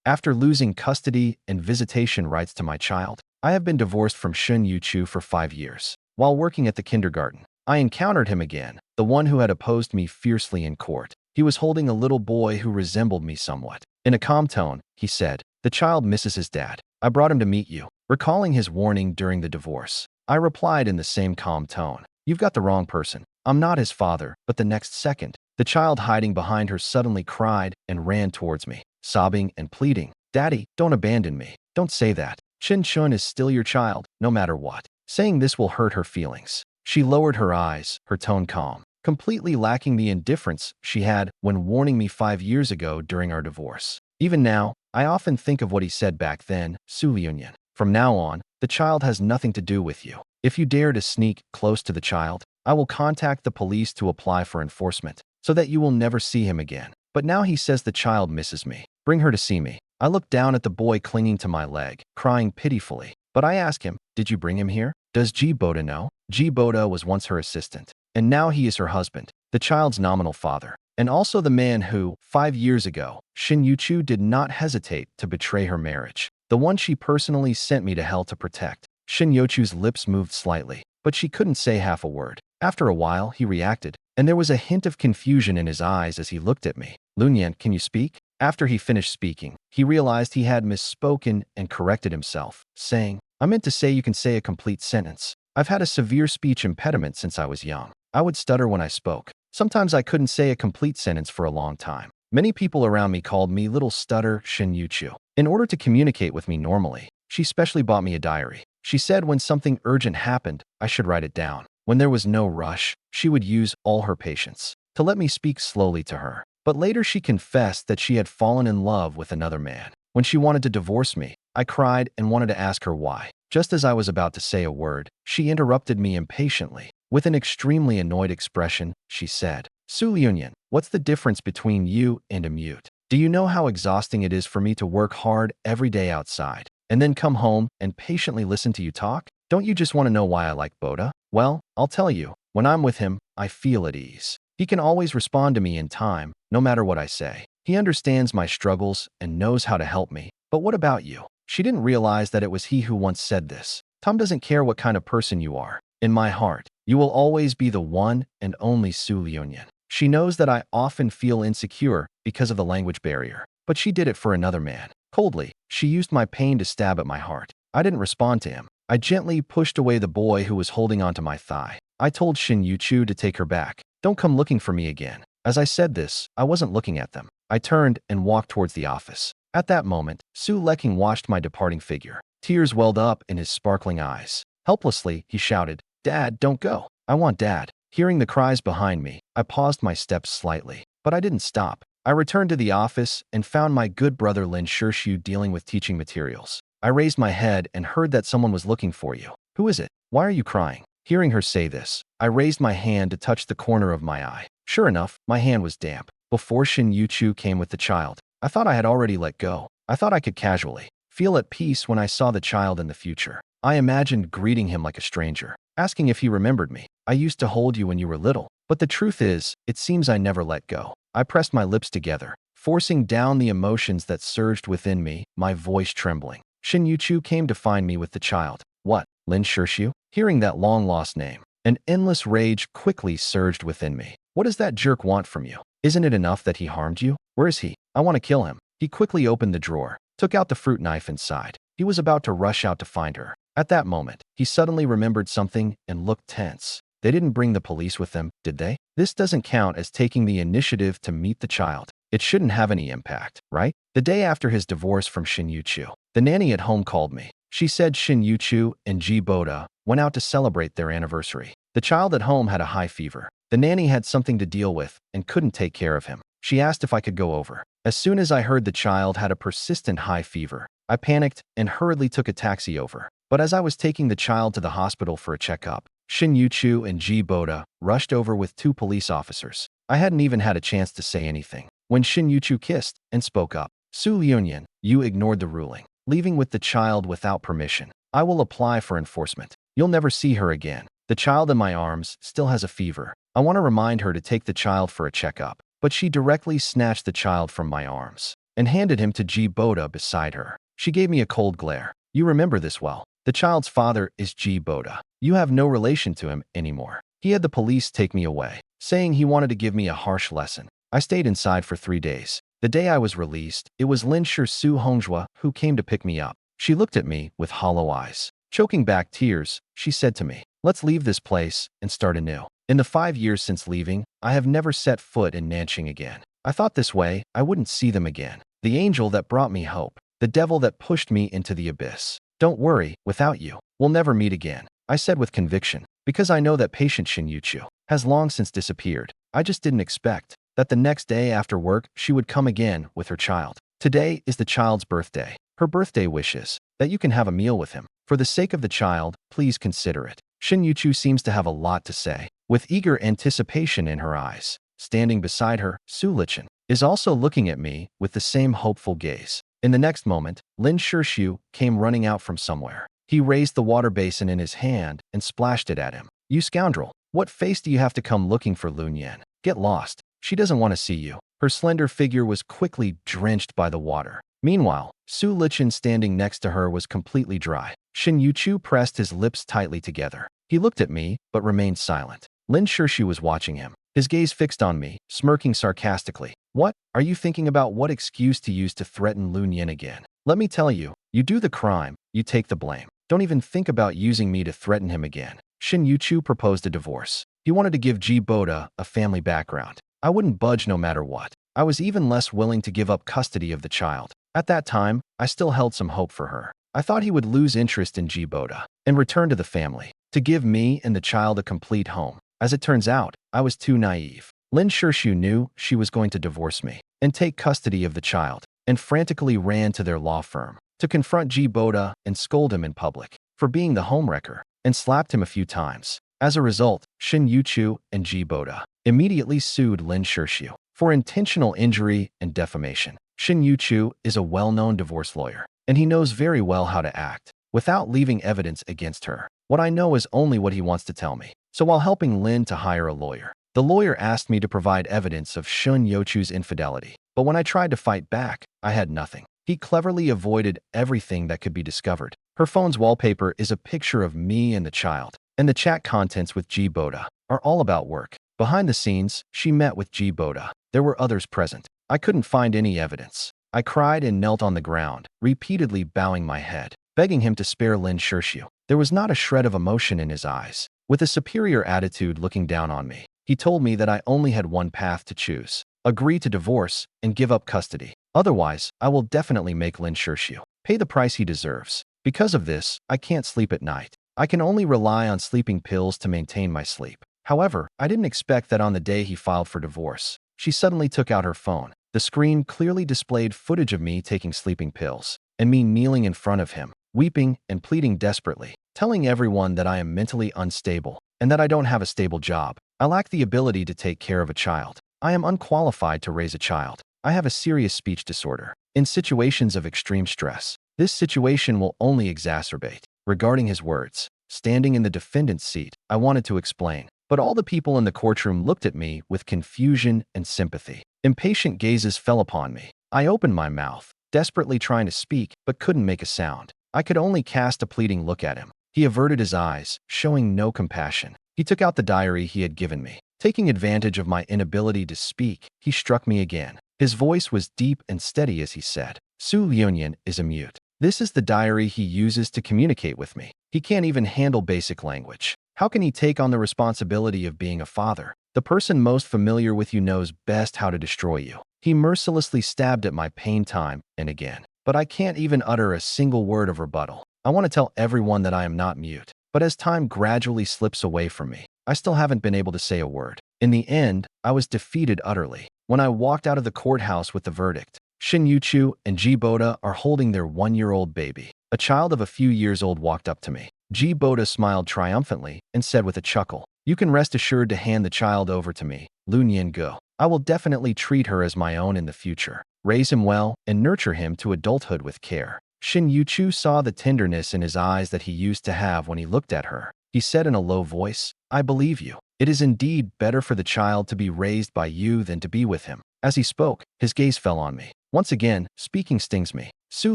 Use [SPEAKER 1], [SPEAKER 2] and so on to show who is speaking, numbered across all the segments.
[SPEAKER 1] After losing custody and visitation rights to my child, I have been divorced from Shun Yuchu for 5 years. While working at the kindergarten, I encountered him again, the one who had opposed me fiercely in court. He was holding a little boy who resembled me somewhat. In a calm tone, he said, "The child misses his dad. I brought him to meet you." Recalling his warning during the divorce, I replied in the same calm tone, "You've got the wrong person. I'm not his father." But the next second, the child hiding behind her suddenly cried and ran towards me, sobbing and pleading, "Daddy, don't abandon me. Don't say that. Chin Chun is still your child, no matter what." Saying this will hurt her feelings. She lowered her eyes, her tone calm, completely lacking the indifference she had when warning me 5 years ago during our divorce. Even now, I often think of what he said back then, Su Liunian. From now on, the child has nothing to do with you. If you dare to sneak close to the child, I will contact the police to apply for enforcement, so that you will never see him again. But now he says the child misses me. Bring her to see me. I look down at the boy clinging to my leg, crying pitifully. But I ask him, "Did you bring him here? Does Ji Boda know?" Ji Boda was once her assistant, and now he is her husband, the child's nominal father, and also the man who, 5 years ago, Shin Yuchu did not hesitate to betray her marriage, the one she personally sent me to hell to protect. Shin Yuchu's lips moved slightly, but she couldn't say half a word. After a while, he reacted, and there was a hint of confusion in his eyes as he looked at me. "Lunyan, can you speak?" After he finished speaking, he realized he had misspoken and corrected himself, saying, "I meant to say you can say a complete sentence. I've had a severe speech impediment since I was young. I would stutter when I spoke. Sometimes I couldn't say a complete sentence for a long time. Many people around me called me Little Stutter Shin Yuchu. In order to communicate with me normally, she specially bought me a diary. She said when something urgent happened, I should write it down. When there was no rush, she would use all her patience to let me speak slowly to her. But later she confessed that she had fallen in love with another man. When she wanted to divorce me, I cried and wanted to ask her why. Just as I was about to say a word, she interrupted me impatiently. With an extremely annoyed expression, she said, "Su Liunian, what's the difference between you and a mute? Do you know how exhausting it is for me to work hard every day outside, and then come home and patiently listen to you talk? Don't you just want to know why I like Boda? Well, I'll tell you, when I'm with him, I feel at ease. He can always respond to me in time, no matter what I say. He understands my struggles and knows how to help me. But what about you?" She didn't realize that it was he who once said this. "Tom doesn't care what kind of person you are. In my heart, you will always be the one and only Su Liunian." She knows that I often feel insecure because of the language barrier, but she did it for another man. Coldly, she used my pain to stab at my heart. I didn't respond to him. I gently pushed away the boy who was holding onto my thigh. I told Shin Yuchu to take her back. "Don't come looking for me again." As I said this, I wasn't looking at them. I turned and walked towards the office. At that moment, Su Leking watched my departing figure. Tears welled up in his sparkling eyes. Helplessly, he shouted, "Dad, don't go. I want Dad." Hearing the cries behind me, I paused my steps slightly, but I didn't stop. I returned to the office and found my good brother Lin Shirshu dealing with teaching materials. I raised my head and heard that someone was looking for you. "Who is it? Why are you crying?" Hearing her say this, I raised my hand to touch the corner of my eye. Sure enough, my hand was damp. Before Shin Yuchu came with the child, I thought I had already let go. I thought I could casually feel at peace when I saw the child in the future. I imagined greeting him like a stranger, asking if he remembered me. "I used to hold you when you were little." But the truth is, it seems I never let go. I pressed my lips together, forcing down the emotions that surged within me, my voice trembling. Shin Yuchu came to find me with the child. "What? Lin Shirshu?" Hearing that long-lost name, an endless rage quickly surged within me. "What does that jerk want from you? Isn't it enough that he harmed you? Where is he? I want to kill him." He quickly opened the drawer, took out the fruit knife inside. He was about to rush out to find her. At that moment, he suddenly remembered something and looked tense. "They didn't bring the police with them, did they? This doesn't count as taking the initiative to meet the child. It shouldn't have any impact, right?" The day after his divorce from Shin Yuchu, the nanny at home called me. She said Shin Yuchu and Ji Boda went out to celebrate their anniversary. The child at home had a high fever. The nanny had something to deal with and couldn't take care of him. She asked if I could go over. As soon as I heard the child had a persistent high fever, I panicked and hurriedly took a taxi over. But as I was taking the child to the hospital for a checkup, Shin Yuchu and Ji Boda rushed over with 2 police officers. I hadn't even had a chance to say anything when Shin Yuchu kissed and spoke up. "Su Liunian, you ignored the ruling, leaving with the child without permission. I will apply for enforcement. You'll never see her again. The child in my arms still has a fever. I want to remind her to take the child for a checkup." But she directly snatched the child from my arms. and handed him to Ji Boda beside her. She gave me a cold glare. You remember this well. The child's father is Ji Boda. You have no relation to him anymore. He had the police take me away, saying he wanted to give me a harsh lesson. I stayed inside for 3 days. The day I was released, it was Lin Su Hongjua who came to pick me up. She looked at me with hollow eyes. Choking back tears, she said to me, let's leave this place and start anew. In the 5 years since leaving, I have never set foot in Nanjing again. I thought this way I wouldn't see them again. The angel that brought me hope. The devil that pushed me into the abyss. Don't worry, without you, we'll never meet again, I said with conviction, because I know that patient Shin Yuchu has long since disappeared. I just didn't expect that the next day after work she would come again with her child. Today is the child's birthday. Her birthday wishes that you can have a meal with him. For the sake of the child, please consider it. Shin Yuchu seems to have a lot to say, with eager anticipation in her eyes. Standing beside her, Su Lichen is also looking at me with the same hopeful gaze. In the next moment, Lin Shirshu came running out from somewhere. He raised the water basin in his hand and splashed it at him. You scoundrel, what face do you have to come looking for Lun Yan? Get lost. She doesn't want to see you. Her slender figure was quickly drenched by the water. Meanwhile, Su Lichen standing next to her was completely dry. Shin Yuchu pressed his lips tightly together. He looked at me, but remained silent. Lin Shirshu was watching him, his gaze fixed on me, smirking sarcastically. What? Are you thinking about what excuse to use to threaten Lun Yin again? Let me tell you, you do the crime, you take the blame. Don't even think about using me to threaten him again. Shin Yuchu proposed a divorce. He wanted to give Ji Boda a family background. I wouldn't budge no matter what. I was even less willing to give up custody of the child. At that time, I still held some hope for her. I thought he would lose interest in Ji Boda and return to the family, to give me and the child a complete home. As it turns out, I was too naive. Lin Shirshu knew she was going to divorce me and take custody of the child, and frantically ran to their law firm to confront Ji Boda and scold him in public for being the homewrecker, and slapped him a few times. As a result, Shin Yuchu and Ji Boda immediately sued Lin Shirshu for intentional injury and defamation. Shin Yuchu is a well-known divorce lawyer, and he knows very well how to act without leaving evidence against her. What I know is only what he wants to tell me. So while helping Lin to hire a lawyer, the lawyer asked me to provide evidence of Shin Yuchu's infidelity. But when I tried to fight back, I had nothing. He cleverly avoided everything that could be discovered. Her phone's wallpaper is a picture of me and the child, and the chat contents with Ji Boda are all about work. Behind the scenes, she met with Ji Boda. There were others present. I couldn't find any evidence. I cried and knelt on the ground, repeatedly bowing my head, begging him to spare Lin Shirshu. There was not a shred of emotion in his eyes. With a superior attitude looking down on me, he told me that I only had one path to choose: agree to divorce and give up custody. Otherwise, I will definitely make Lin Shirshu pay the price he deserves. Because of this, I can't sleep at night. I can only rely on sleeping pills to maintain my sleep. However, I didn't expect that on the day he filed for divorce, she suddenly took out her phone. The screen clearly displayed footage of me taking sleeping pills, and me kneeling in front of him, weeping and pleading desperately, telling everyone that I am mentally unstable and that I don't have a stable job. I lack the ability to take care of a child. I am unqualified to raise a child. I have a serious speech disorder. In situations of extreme stress, this situation will only exacerbate. Regarding his words, standing in the defendant's seat, I wanted to explain, but all the people in the courtroom looked at me with confusion and sympathy. Impatient gazes fell upon me. I opened my mouth, desperately trying to speak, but couldn't make a sound. I could only cast a pleading look at him. He averted his eyes, showing no compassion. He took out the diary he had given me. Taking advantage of my inability to speak, he struck me again. His voice was deep and steady as he said, Su Liunyan is a mute. This is the diary he uses to communicate with me. He can't even handle basic language. How can he take on the responsibility of being a father? The person most familiar with you knows best how to destroy you. He mercilessly stabbed at my pain time and again. But I can't even utter a single word of rebuttal. I want to tell everyone that I am not mute. But as time gradually slips away from me, I still haven't been able to say a word. In the end, I was defeated utterly. When I walked out of the courthouse with the verdict, Shin Yuchu and Ji Boda are holding their 1-year-old baby. A child of a few years old walked up to me. Ji Boda smiled triumphantly and said with a chuckle, "You can rest assured to hand the child over to me, Lun Yin Go. I will definitely treat her as my own in the future, raise him well, and nurture him to adulthood with care." Shin Yuchu saw the tenderness in his eyes that he used to have when he looked at her. He said in a low voice, "I believe you. It is indeed better for the child to be raised by you than to be with him." As he spoke, his gaze fell on me. Once again, speaking stings me. Su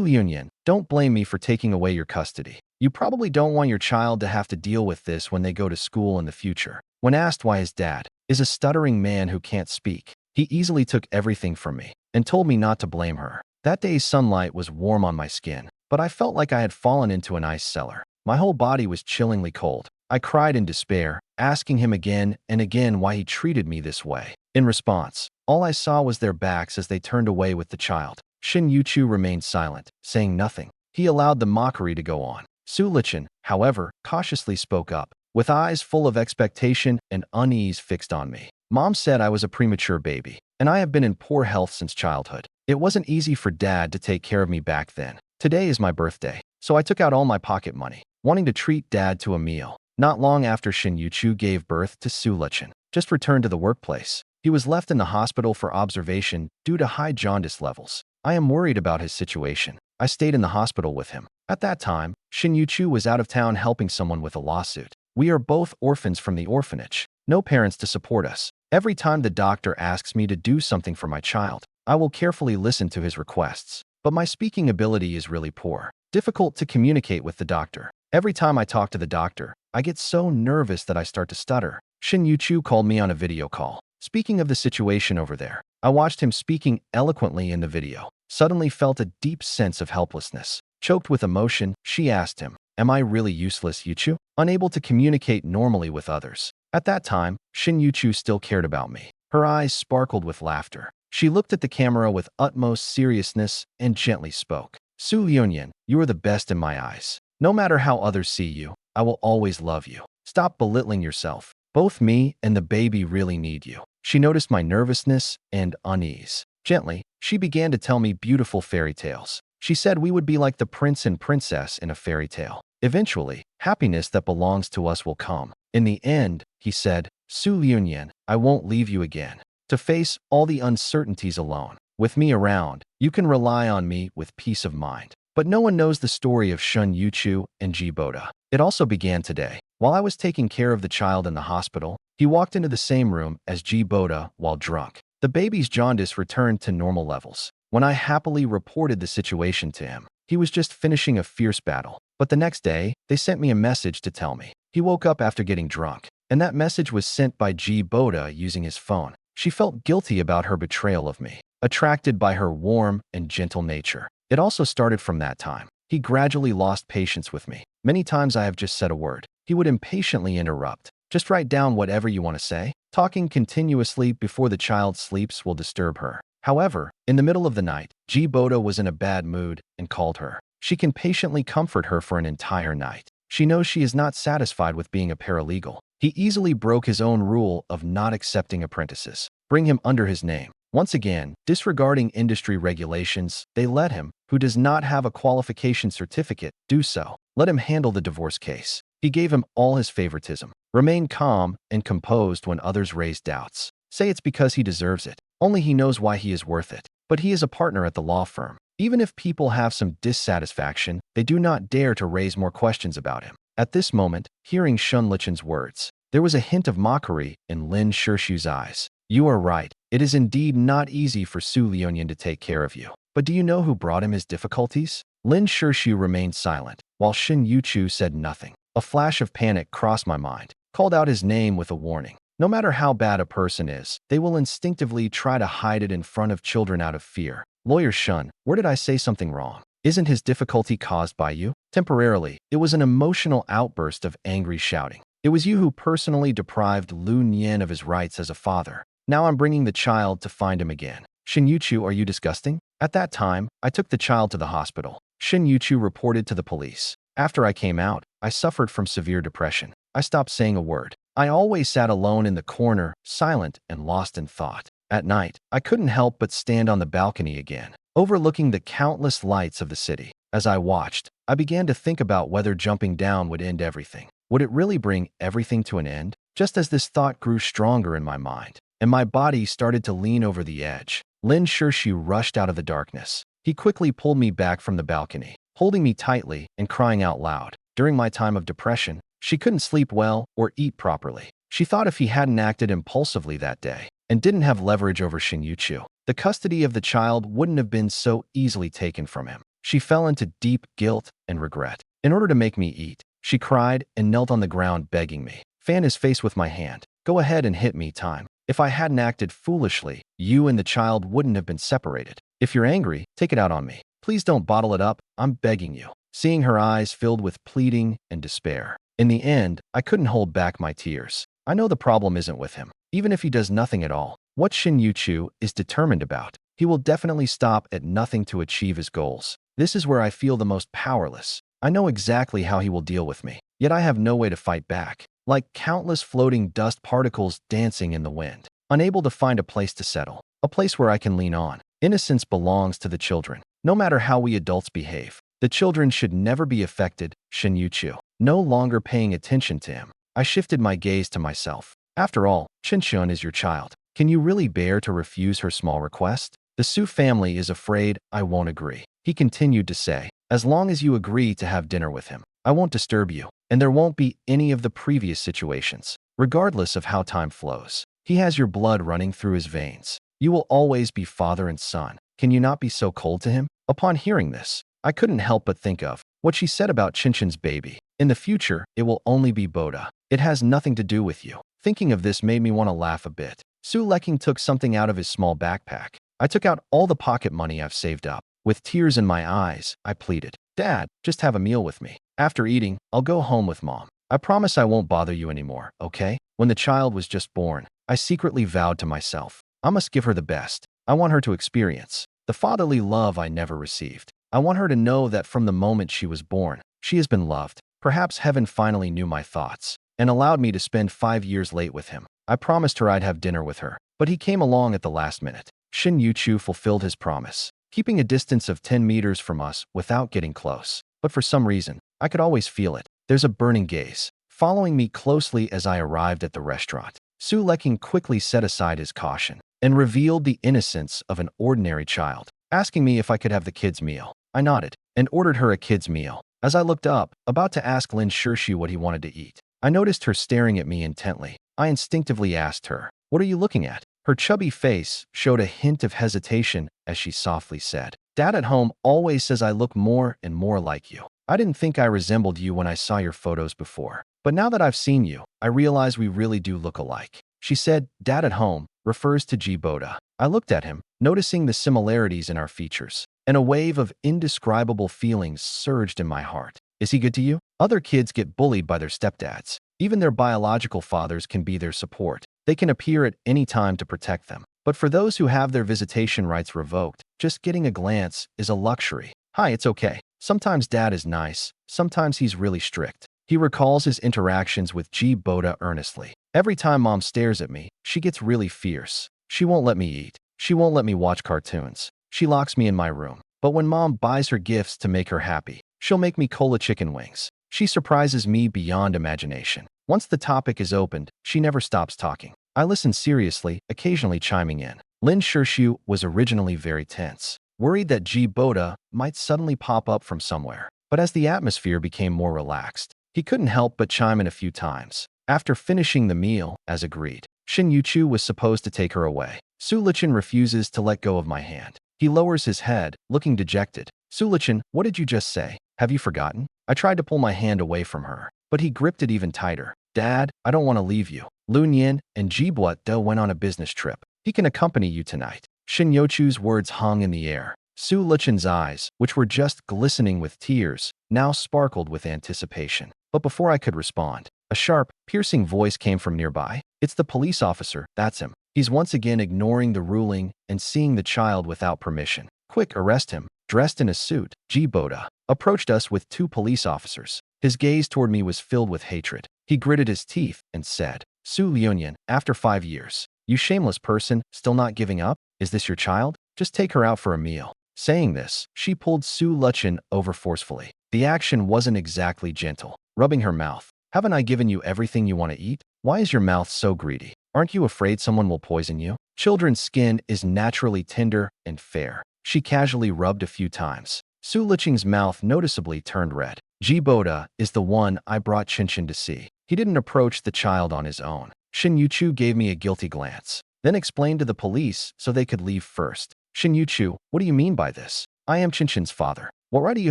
[SPEAKER 1] Liunyan, don't blame me for taking away your custody. You probably don't want your child to have to deal with this when they go to school in the future. When asked why his dad is a stuttering man who can't speak, he easily took everything from me and told me not to blame her. That day's sunlight was warm on my skin, but I felt like I had fallen into an ice cellar. My whole body was chillingly cold. I cried in despair, asking him again and again why he treated me this way. In response, all I saw was their backs as they turned away with the child. Shin Yuchu remained silent, saying nothing. He allowed the mockery to go on. Su Lichen, however, cautiously spoke up, with eyes full of expectation and unease fixed on me. Mom said I was a premature baby, and I have been in poor health since childhood. It wasn't easy for Dad to take care of me back then. Today is my birthday, so I took out all my pocket money, wanting to treat Dad to a meal. Not long after Shin Yuchu gave birth to Su Lichen, just returned to the workplace. He was left in the hospital for observation due to high jaundice levels. I am worried about his situation. I stayed in the hospital with him. At that time, Shin Yuchu was out of town helping someone with a lawsuit. We are both orphans from the orphanage. No parents to support us. Every time the doctor asks me to do something for my child, I will carefully listen to his requests. But my speaking ability is really poor. Difficult to communicate with the doctor. Every time I talk to the doctor, I get so nervous that I start to stutter. Shin Yuchu called me on a video call. Speaking of the situation over there, I watched him speaking eloquently in the video. Suddenly felt a deep sense of helplessness. Choked with emotion, she asked him, "Am I really useless, Yuchu?" Unable to communicate normally with others. At that time, Shin Yuchu still cared about me. Her eyes sparkled with laughter. She looked at the camera with utmost seriousness and gently spoke. "Su Liunyan, you are the best in my eyes. No matter how others see you, I will always love you. Stop belittling yourself. Both me and the baby really need you." She noticed my nervousness and unease. Gently, she began to tell me beautiful fairy tales. She said we would be like the prince and princess in a fairy tale. Eventually, happiness that belongs to us will come. In the end, he said, "Su Liunyan, I won't leave you again. To face all the uncertainties alone. With me around, you can rely on me with peace of mind." But no one knows the story of Shun Yuchu and Ji Boda. It also began today. While I was taking care of the child in the hospital, he walked into the same room as Ji Boda while drunk. The baby's jaundice returned to normal levels. When I happily reported the situation to him, he was just finishing a fierce battle. But the next day, they sent me a message to tell me. He woke up after getting drunk, and that message was sent by Ji Boda using his phone. She felt guilty about her betrayal of me, attracted by her warm and gentle nature. It also started from that time. He gradually lost patience with me. Many times I have just said a word. He would impatiently interrupt. "Just write down whatever you want to say." Talking continuously before the child sleeps will disturb her. However, in the middle of the night, Ji Boda was in a bad mood and called her. She can patiently comfort her for an entire night. She knows she is not satisfied with being a paralegal. He easily broke his own rule of not accepting apprentices. Bring him under his name. Once again, disregarding industry regulations, they let him, who does not have a qualification certificate, do so. Let him handle the divorce case. He gave him all his favoritism. Remain calm and composed when others raise doubts. Say it's because he deserves it. Only he knows why he is worth it. But he is a partner at the law firm. Even if people have some dissatisfaction, they do not dare to raise more questions about him. At this moment, hearing Shun Lichen's words, there was a hint of mockery in Lin Shirshu's eyes. "You are right. It is indeed not easy for Su Liunyan to take care of you. But do you know who brought him his difficulties?" Lin Shirshu remained silent, while Shin Yuchu said nothing. A flash of panic crossed my mind, called out his name with a warning. No matter how bad a person is, they will instinctively try to hide it in front of children out of fear. "Lawyer Shun, where did I say something wrong? Isn't his difficulty caused by you?" Temporarily, it was an emotional outburst of angry shouting. "It was you who personally deprived Lu Nian of his rights as a father. Now I'm bringing the child to find him again. Shin Yuchu, are you disgusting?" At that time, I took the child to the hospital. Shin Yuchu reported to the police. After I came out, I suffered from severe depression. I stopped saying a word. I always sat alone in the corner, silent and lost in thought. At night, I couldn't help but stand on the balcony again, overlooking the countless lights of the city. As I watched, I began to think about whether jumping down would end everything. Would it really bring everything to an end? Just as this thought grew stronger in my mind, and my body started to lean over the edge, Lin Shirshu rushed out of the darkness. He quickly pulled me back from the balcony, holding me tightly and crying out loud. During my time of depression, she couldn't sleep well or eat properly. She thought if he hadn't acted impulsively that day, and didn't have leverage over Shin Yuchu, the custody of the child wouldn't have been so easily taken from him. She fell into deep guilt and regret. In order to make me eat, she cried and knelt on the ground begging me. Fan his face with my hand. Go ahead and hit me, time. If I hadn't acted foolishly, you and the child wouldn't have been separated. If you're angry, take it out on me. Please don't bottle it up, I'm begging you. Seeing her eyes filled with pleading and despair. In the end, I couldn't hold back my tears. I know the problem isn't with him. Even if he does nothing at all, what Shin Yuchu is determined about, he will definitely stop at nothing to achieve his goals. This is where I feel the most powerless. I know exactly how he will deal with me, yet I have no way to fight back. Like countless floating dust particles dancing in the wind, unable to find a place to settle, a place where I can lean on. Innocence belongs to the children. No matter how we adults behave, the children should never be affected. Shin Yuchu, no longer paying attention to him, I shifted my gaze to myself. After all, Chinchun is your child. Can you really bear to refuse her small request? The Su family is afraid I won't agree. He continued to say, as long as you agree to have dinner with him, I won't disturb you, and there won't be any of the previous situations. Regardless of how time flows, he has your blood running through his veins. You will always be father and son. Can you not be so cold to him? Upon hearing this, I couldn't help but think of what she said about Chinchun's baby. In the future, it will only be Boda. It has nothing to do with you. Thinking of this made me want to laugh a bit. Su Leking took something out of his small backpack. I took out all the pocket money I've saved up. With tears in my eyes, I pleaded, Dad, just have a meal with me. After eating, I'll go home with Mom. I promise I won't bother you anymore, okay? When the child was just born, I secretly vowed to myself, I must give her the best. I want her to experience the fatherly love I never received. I want her to know that from the moment she was born, she has been loved. Perhaps heaven finally knew my thoughts and allowed me to spend 5 years late with him. I promised her I'd have dinner with her, but he came along at the last minute. Shin Yuchu fulfilled his promise, keeping a distance of 10 meters from us without getting close. But for some reason, I could always feel it. There's a burning gaze following me closely as I arrived at the restaurant. Su Leking quickly set aside his caution and revealed the innocence of an ordinary child, asking me if I could have the kids' meal. I nodded and ordered her a kids' meal. As I looked up, about to ask Lin Shirshu what he wanted to eat, I noticed her staring at me intently. I instinctively asked her, what are you looking at? Her chubby face showed a hint of hesitation as she softly said, Dad at home always says I look more and more like you. I didn't think I resembled you when I saw your photos before, but now that I've seen you, I realize we really do look alike. She said, Dad at home refers to G Boda. I looked at him, noticing the similarities in our features, and a wave of indescribable feelings surged in my heart. Is he good to you? Other kids get bullied by their stepdads. Even their biological fathers can be their support. They can appear at any time to protect them. But for those who have their visitation rights revoked, just getting a glance is a luxury. Hi, it's okay. Sometimes Dad is nice. Sometimes he's really strict. He recalls his interactions with G Boda earnestly. Every time Mom stares at me, she gets really fierce. She won't let me eat. She won't let me watch cartoons. She locks me in my room. But when Mom buys her gifts to make her happy, she'll make me cola chicken wings. She surprises me beyond imagination. Once the topic is opened, she never stops talking. I listen seriously, occasionally chiming in. Lin Shirshu was originally very tense, worried that G Boda might suddenly pop up from somewhere. But as the atmosphere became more relaxed, he couldn't help but chime in a few times. After finishing the meal, as agreed, Shin Yuchu was supposed to take her away. Su Lichin refuses to let go of my hand. He lowers his head, looking dejected. Su Lichin, what did you just say? Have you forgotten? I tried to pull my hand away from her, but he gripped it even tighter. Dad, I don't want to leave you. Lun Yin and Ji Buat-do went on a business trip. He can accompany you tonight. Shin Yuchu's words hung in the air. Su Lichin's eyes, which were just glistening with tears, now sparkled with anticipation. But before I could respond, a sharp, piercing voice came from nearby. It's the police officer, that's him. He's once again ignoring the ruling and seeing the child without permission. Quick, arrest him. Dressed in a suit, G Boda approached us with 2 police officers. His gaze toward me was filled with hatred. He gritted his teeth and said, Su Liunian, after 5 years, you shameless person, still not giving up? Is this your child? Just take her out for a meal. Saying this, she pulled Su Lichin over forcefully. The action wasn't exactly gentle, rubbing her mouth. Haven't I given you everything you want to eat? Why is your mouth so greedy? Aren't you afraid someone will poison you? Children's skin is naturally tender and fair. She casually rubbed a few times. Su Lichin's mouth noticeably turned red. G Boda is the one I brought Chinchun to see. He didn't approach the child on his own. Shin Yuchu gave me a guilty glance. then explained to the police so they could leave first. Shin Yuchu, what do you mean by this? I am Chinchin's father. What right do you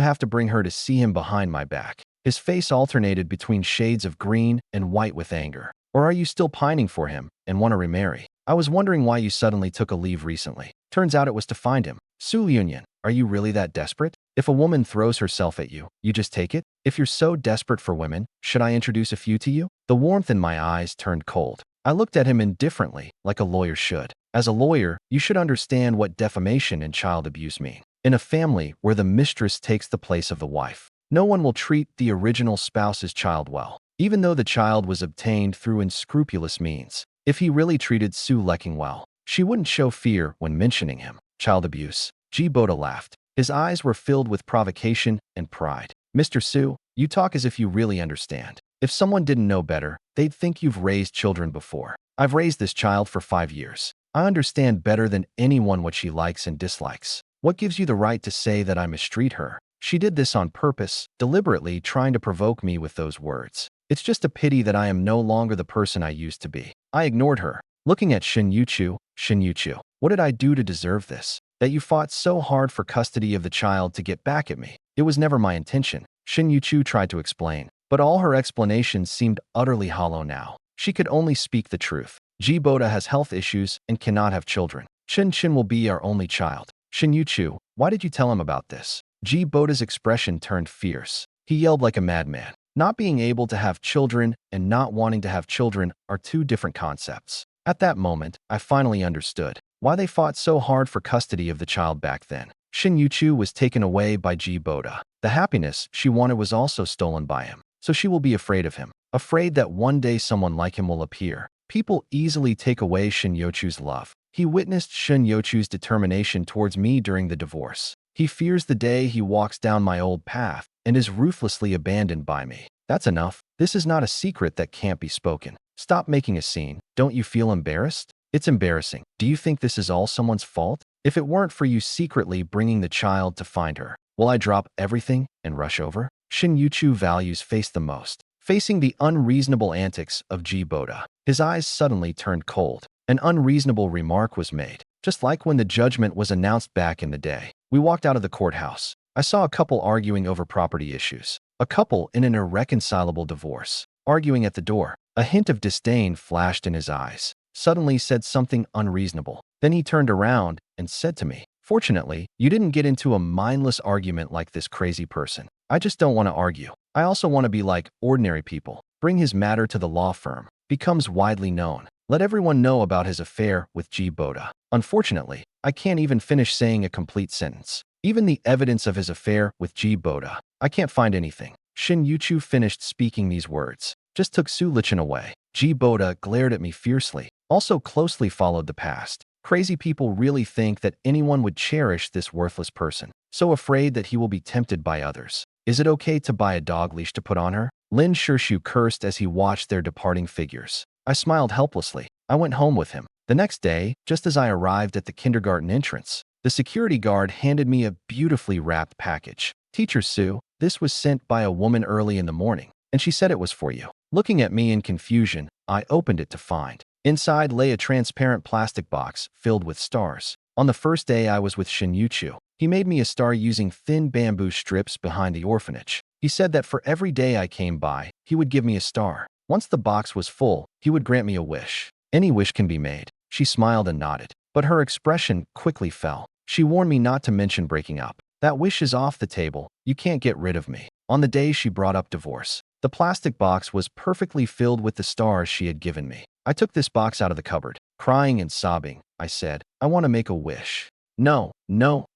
[SPEAKER 1] have to bring her to see him behind my back? His face alternated between shades of green and white with anger. Or are you still pining for him and want to remarry? I was wondering why you suddenly took a leave recently. Turns out it was to find him. Su Union, are you really that desperate? If a woman throws herself at you, you just take it? If you're so desperate for women, should I introduce a few to you? The warmth in my eyes turned cold. I looked at him indifferently, like a lawyer should. As a lawyer, you should understand what defamation and child abuse mean. In a family where the mistress takes the place of the wife, no one will treat the original spouse's child well, even though the child was obtained through unscrupulous means. If he really treated Su Leking well, she wouldn't show fear when mentioning him. Child abuse. Ji Boda laughed. His eyes were filled with provocation and pride. Mr. Su, you talk as if you really understand. If someone didn't know better, they'd think you've raised children before. I've raised this child for 5 years. I understand better than anyone what she likes and dislikes. What gives you the right to say that I mistreat her? She did this on purpose, deliberately trying to provoke me with those words. It's just a pity that I am no longer the person I used to be. I ignored her, looking at Shin Yuchu. What did I do to deserve this? That you fought so hard for custody of the child to get back at me. It was never my intention. Shin Yuchu tried to explain, but all her explanations seemed utterly hollow now. She could only speak the truth. Ji Boda has health issues and cannot have children. Chin will be our only child. Shin Yuchu, why did you tell him about this? Ji Boda's expression turned fierce. He yelled like a madman. Not being able to have children and not wanting to have children are two different concepts. At that moment, I finally understood why they fought so hard for custody of the child back then. Shin Yuchu was taken away by Ji Boda. The happiness she wanted was also stolen by him, so she will be afraid of him, afraid that one day someone like him will appear. People easily take away Shin Yuchu's love. He witnessed Shin Yuchu's determination towards me during the divorce. He fears the day he walks down my old path and is ruthlessly abandoned by me. That's enough. This is not a secret that can't be spoken. Stop making a scene. Don't you feel embarrassed? It's embarrassing. Do you think this is all someone's fault? If it weren't for you secretly bringing the child to find her, will I drop everything and rush over? Shin Yuchu values face the most, facing the unreasonable antics of Ji Boda. His eyes suddenly turned cold. An unreasonable remark was made, just like when the judgment was announced back in the day. We walked out of the courthouse. I saw a couple arguing over property issues. A couple in an irreconcilable divorce, arguing at the door. A hint of disdain flashed in his eyes. Suddenly said something unreasonable. Then he turned around and said to me, "Fortunately, you didn't get into a mindless argument like this crazy person. I just don't want to argue. I also want to be like ordinary people." Bring his matter to the law firm. Becomes widely known. Let everyone know about his affair with Ji Boda. Unfortunately, I can't even finish saying a complete sentence. Even the evidence of his affair with Ji Boda, I can't find anything. Shin Yuchu finished speaking these words. Just took Su Lichin away. Ji Boda glared at me fiercely. Also closely followed the past. Crazy people really think that anyone would cherish this worthless person, so afraid that he will be tempted by others. Is it okay to buy a dog leash to put on her? Lin Shirshu cursed as he watched their departing figures. I smiled helplessly. I went home with him. The next day, just as I arrived at the kindergarten entrance, the security guard handed me a beautifully wrapped package. "Teacher Su, this was sent by a woman early in the morning, and she said it was for you." Looking at me in confusion, I opened it to find. Inside lay a transparent plastic box filled with stars. On the first day I was with Shin Yuchu, he made me a star using thin bamboo strips behind the orphanage. He said that for every day I came by, he would give me a star. Once the box was full, he would grant me a wish. Any wish can be made. She smiled and nodded, but her expression quickly fell. She warned me not to mention breaking up. That wish is off the table. You can't get rid of me. On the day she brought up divorce, the plastic box was perfectly filled with the stars she had given me. I took this box out of the cupboard. Crying and sobbing, I said, "I want to make a wish." No,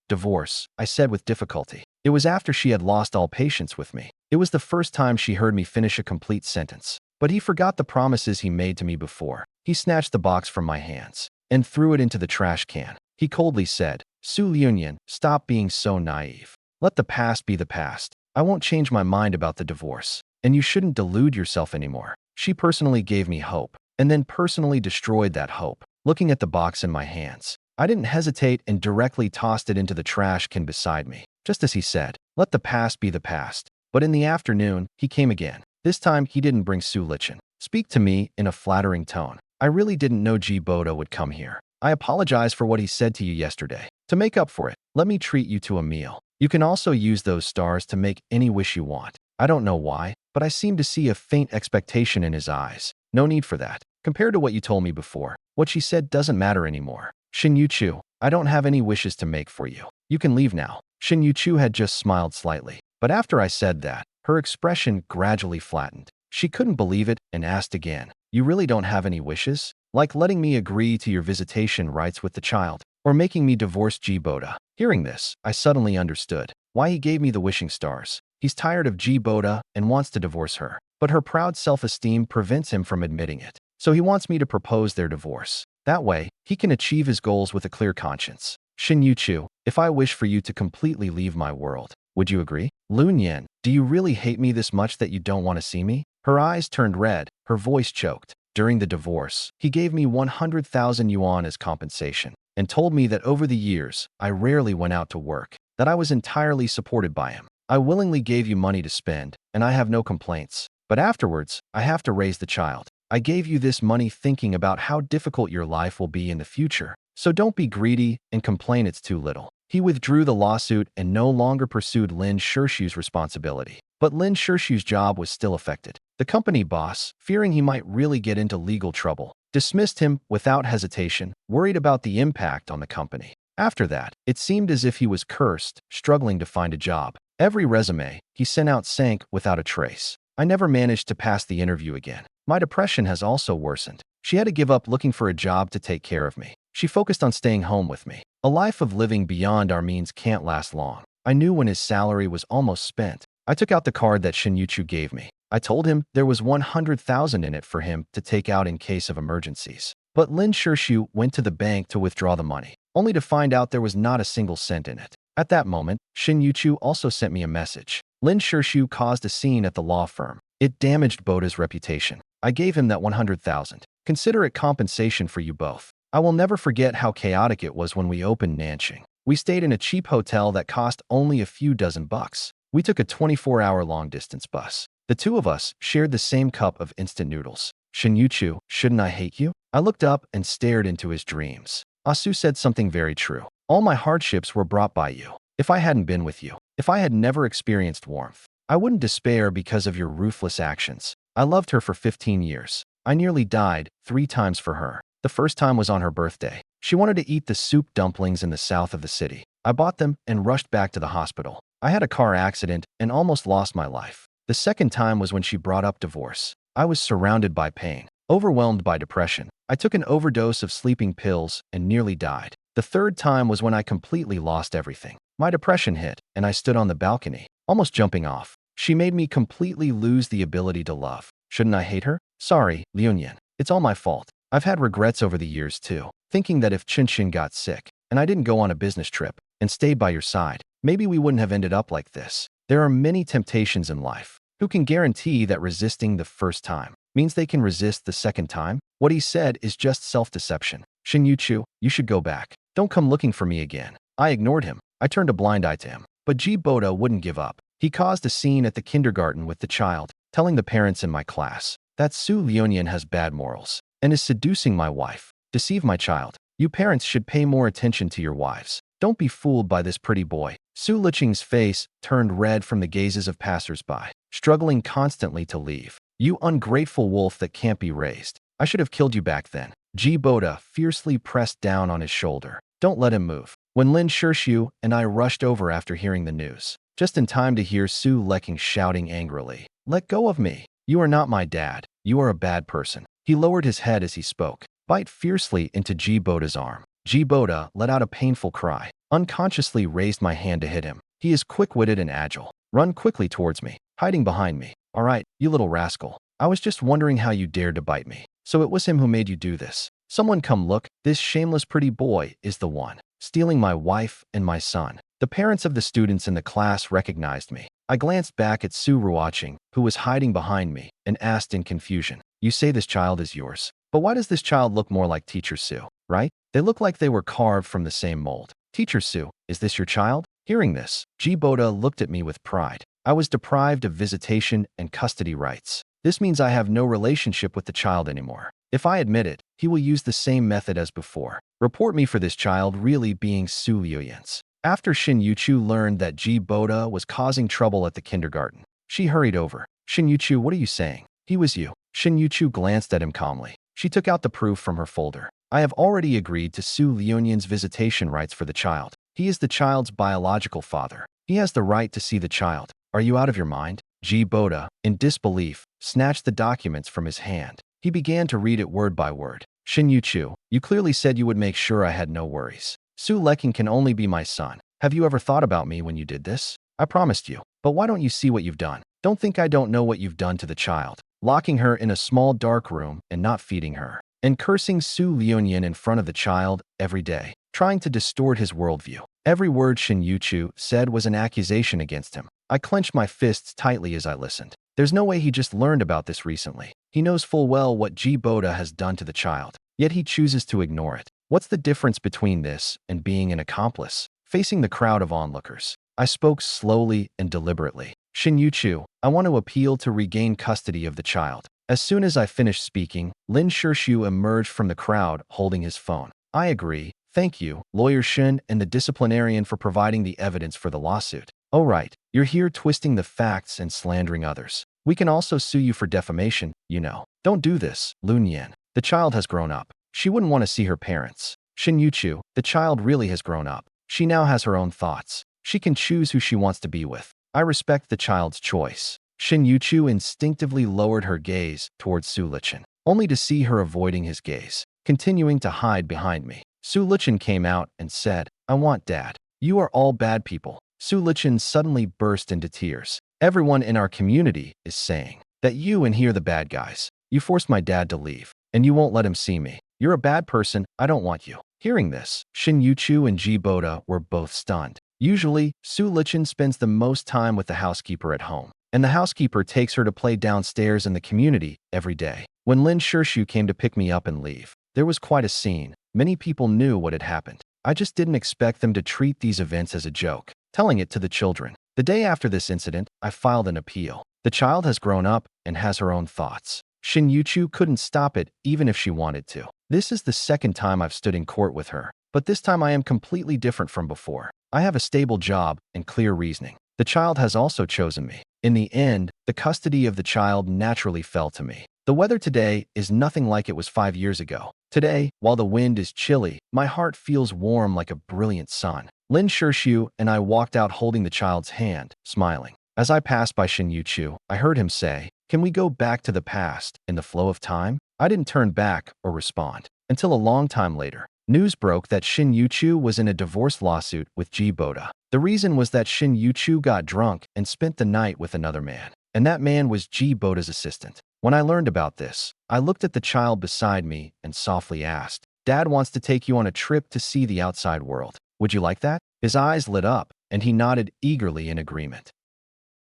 [SPEAKER 1] divorce," I said with difficulty. It was after she had lost all patience with me. It was the first time she heard me finish a complete sentence. But he forgot the promises he made to me before. He snatched the box from my hands and threw it into the trash can. He coldly said, "Su Liunian, stop being so naive. Let the past be the past. I won't change my mind about the divorce, and you shouldn't delude yourself anymore." She personally gave me hope, and then personally destroyed that hope. Looking at the box in my hands, I didn't hesitate and directly tossed it into the trash can beside me. Just as he said, let the past be the past. But in the afternoon, he came again. This time, he didn't bring Su Lichin. Speak to me in a flattering tone. I really didn't know G. Boda would come here. I apologize for what he said to you yesterday. To make up for it, let me treat you to a meal. You can also use those stars to make any wish you want. I don't know why, but I seem to see a faint expectation in his eyes. No need for that. Compared to what you told me before, what she said doesn't matter anymore. Shin Yu-chu, I don't have any wishes to make for you. You can leave now. Shin Yu-chu had just smiled slightly, but after I said that, her expression gradually flattened. She couldn't believe it and asked again, you really don't have any wishes? Like letting me agree to your visitation rights with the child, or making me divorce G. Boda? Hearing this, I suddenly understood why he gave me the wishing stars. He's tired of G. Boda and wants to divorce her, but her proud self-esteem prevents him from admitting it. So he wants me to propose their divorce. That way, he can achieve his goals with a clear conscience. Shin Yu-chu, if I wish for you to completely leave my world, would you agree? Lun Yen, do you really hate me this much that you don't want to see me? Her eyes turned red, her voice choked. During the divorce, he gave me 100,000 yuan as compensation and told me that over the years, I rarely went out to work, that I was entirely supported by him. I willingly gave you money to spend, and I have no complaints. But afterwards, I have to raise the child. I gave you this money thinking about how difficult your life will be in the future. So don't be greedy and complain it's too little. He withdrew the lawsuit and no longer pursued Lin Shirshu's responsibility. But Lin Shirshu's job was still affected. The company boss, fearing he might really get into legal trouble, dismissed him without hesitation, worried about the impact on the company. After that, it seemed as if he was cursed, struggling to find a job. Every resume he sent out sank without a trace. I never managed to pass the interview again. My depression has also worsened. She had to give up looking for a job to take care of me. She focused on staying home with me. A life of living beyond our means can't last long. I knew when his salary was almost spent. I took out the card that Shin Yu-chu gave me. I told him there was 100,000 in it for him to take out in case of emergencies. But Lin Shirshu went to the bank to withdraw the money, only to find out there was not a single cent in it. At that moment, Shin Yu-chu also sent me a message. Lin Shirshu caused a scene at the law firm. It damaged Boda's reputation. I gave him that 100,000. Consider it compensation for you both. I will never forget how chaotic it was when we opened Nanxing. We stayed in a cheap hotel that cost only a few dozen bucks. We took a 24-hour long-distance bus. The two of us shared the same cup of instant noodles. Shin Yu-chu, shouldn't I hate you? I looked up and stared into his dreams. Asu said something very true. All my hardships were brought by you. If I hadn't been with you, if I had never experienced warmth, I wouldn't despair because of your ruthless actions. I loved her for 15 years. I nearly died 3 times for her. The first time was on her birthday. She wanted to eat the soup dumplings in the south of the city. I bought them and rushed back to the hospital. I had a car accident and almost lost my life. The second time was when she brought up divorce. I was surrounded by pain, overwhelmed by depression. I took an overdose of sleeping pills and nearly died. The third time was when I completely lost everything. My depression hit, and I stood on the balcony, almost jumping off. She made me completely lose the ability to love. Shouldn't I hate her? Sorry, Liuyan. It's all my fault. I've had regrets over the years too, thinking that if Chin got sick, and I didn't go on a business trip, and stayed by your side, maybe we wouldn't have ended up like this. There are many temptations in life. Who can guarantee that resisting the first time means they can resist the second time? What he said is just self-deception. Shin Yu-chu, you should go back. Don't come looking for me again. I ignored him. I turned a blind eye to him. But G. Boda wouldn't give up. He caused a scene at the kindergarten with the child, telling the parents in my class that Su Liuyan has bad morals and is seducing my wife. Deceive my child. You parents should pay more attention to your wives. Don't be fooled by this pretty boy. Su Liqing's face turned red from the gazes of passers-by, struggling constantly to leave. You ungrateful wolf that can't be raised. I should have killed you back then. G. Boda fiercely pressed down on his shoulder. Don't let him move. When Lin Shirshu and I rushed over after hearing the news, just in time to hear Su Liqing shouting angrily, "Let go of me. You are not my dad. You are a bad person." He lowered his head as he spoke, bite fiercely into G. Boda's arm. G. Boda let out a painful cry, unconsciously raised my hand to hit him. He is quick-witted and agile. Run quickly towards me, hiding behind me. All right, you little rascal. I was just wondering how you dared to bite me. So it was him who made you do this. Someone come look. This shameless pretty boy is the one, stealing my wife and my son. The parents of the students in the class recognized me. I glanced back at Su Ruoqing, who was hiding behind me, and asked in confusion, "You say this child is yours, but why does this child look more like Teacher Su, right? They look like they were carved from the same mold." "Teacher Su, is this your child?" Hearing this, G. Boda looked at me with pride. I was deprived of visitation and custody rights. This means I have no relationship with the child anymore. If I admit it, he will use the same method as before. Report me for this child really being Su Liuyan's. After Shin Yuchu learned that Ji Boda was causing trouble at the kindergarten, she hurried over. Shin Yuchu, what are you saying? He was you. Shin Yuchu glanced at him calmly. She took out the proof from her folder. I have already agreed to Su Liuyan's visitation rights for the child. He is the child's biological father. He has the right to see the child. Are you out of your mind? Ji Boda, in disbelief, snatched the documents from his hand. He began to read it word by word. Shin Yuchu, you clearly said you would make sure I had no worries. Su Leking can only be my son. Have you ever thought about me when you did this? I promised you. But why don't you see what you've done? Don't think I don't know what you've done to the child. Locking her in a small dark room and not feeding her. And cursing Su Liuyan in front of the child every day. Trying to distort his worldview. Every word Shin Yuchu said was an accusation against him. I clenched my fists tightly as I listened. There's no way he just learned about this recently. He knows full well what Ji Boda has done to the child. Yet he chooses to ignore it. What's the difference between this and being an accomplice? Facing the crowd of onlookers, I spoke slowly and deliberately. Shin Yuchu, I want to appeal to regain custody of the child. As soon as I finished speaking, Lin Shirshu emerged from the crowd holding his phone. I agree. Thank you, Lawyer Shin and the disciplinarian for providing the evidence for the lawsuit. Oh right, you're here twisting the facts and slandering others. We can also sue you for defamation, you know. Don't do this, Lun Yan. The child has grown up. She wouldn't want to see her parents. Shin Yuchu, the child really has grown up. She now has her own thoughts. She can choose who she wants to be with. I respect the child's choice. Shin Yuchu instinctively lowered her gaze towards Su Lichen, only to see her avoiding his gaze, continuing to hide behind me. Su Lichen came out and said, I want Dad. You are all bad people. Su Lichen suddenly burst into tears. Everyone in our community is saying that you and he are the bad guys. You forced my dad to leave, and you won't let him see me. You're a bad person. I don't want you. Hearing this, Shin Yuchu and Ji Boda were both stunned. Usually, Su Lichen spends the most time with the housekeeper at home, and the housekeeper takes her to play downstairs in the community every day. When Lin Shirshu came to pick me up and leave, there was quite a scene. Many people knew what had happened. I just didn't expect them to treat these events as a joke, telling it to the children. The day after this incident, I filed an appeal. The child has grown up and has her own thoughts. Shin Yuchu couldn't stop it even if she wanted to. This is the second time I've stood in court with her, but this time I am completely different from before. I have a stable job and clear reasoning. The child has also chosen me. In the end, the custody of the child naturally fell to me. The weather today is nothing like it was 5 years ago. Today, while the wind is chilly, my heart feels warm like a brilliant sun. Lin Shirshu and I walked out holding the child's hand, smiling. As I passed by Shin Yuchu, I heard him say, can we go back to the past in the flow of time? I didn't turn back or respond. Until a long time later, news broke that Shin Yuchu was in a divorce lawsuit with Ji Boda. The reason was that Shin Yuchu got drunk and spent the night with another man. And that man was Ji Boda's assistant. When I learned about this, I looked at the child beside me and softly asked, Dad wants to take you on a trip to see the outside world. Would you like that? His eyes lit up, and he nodded eagerly in agreement.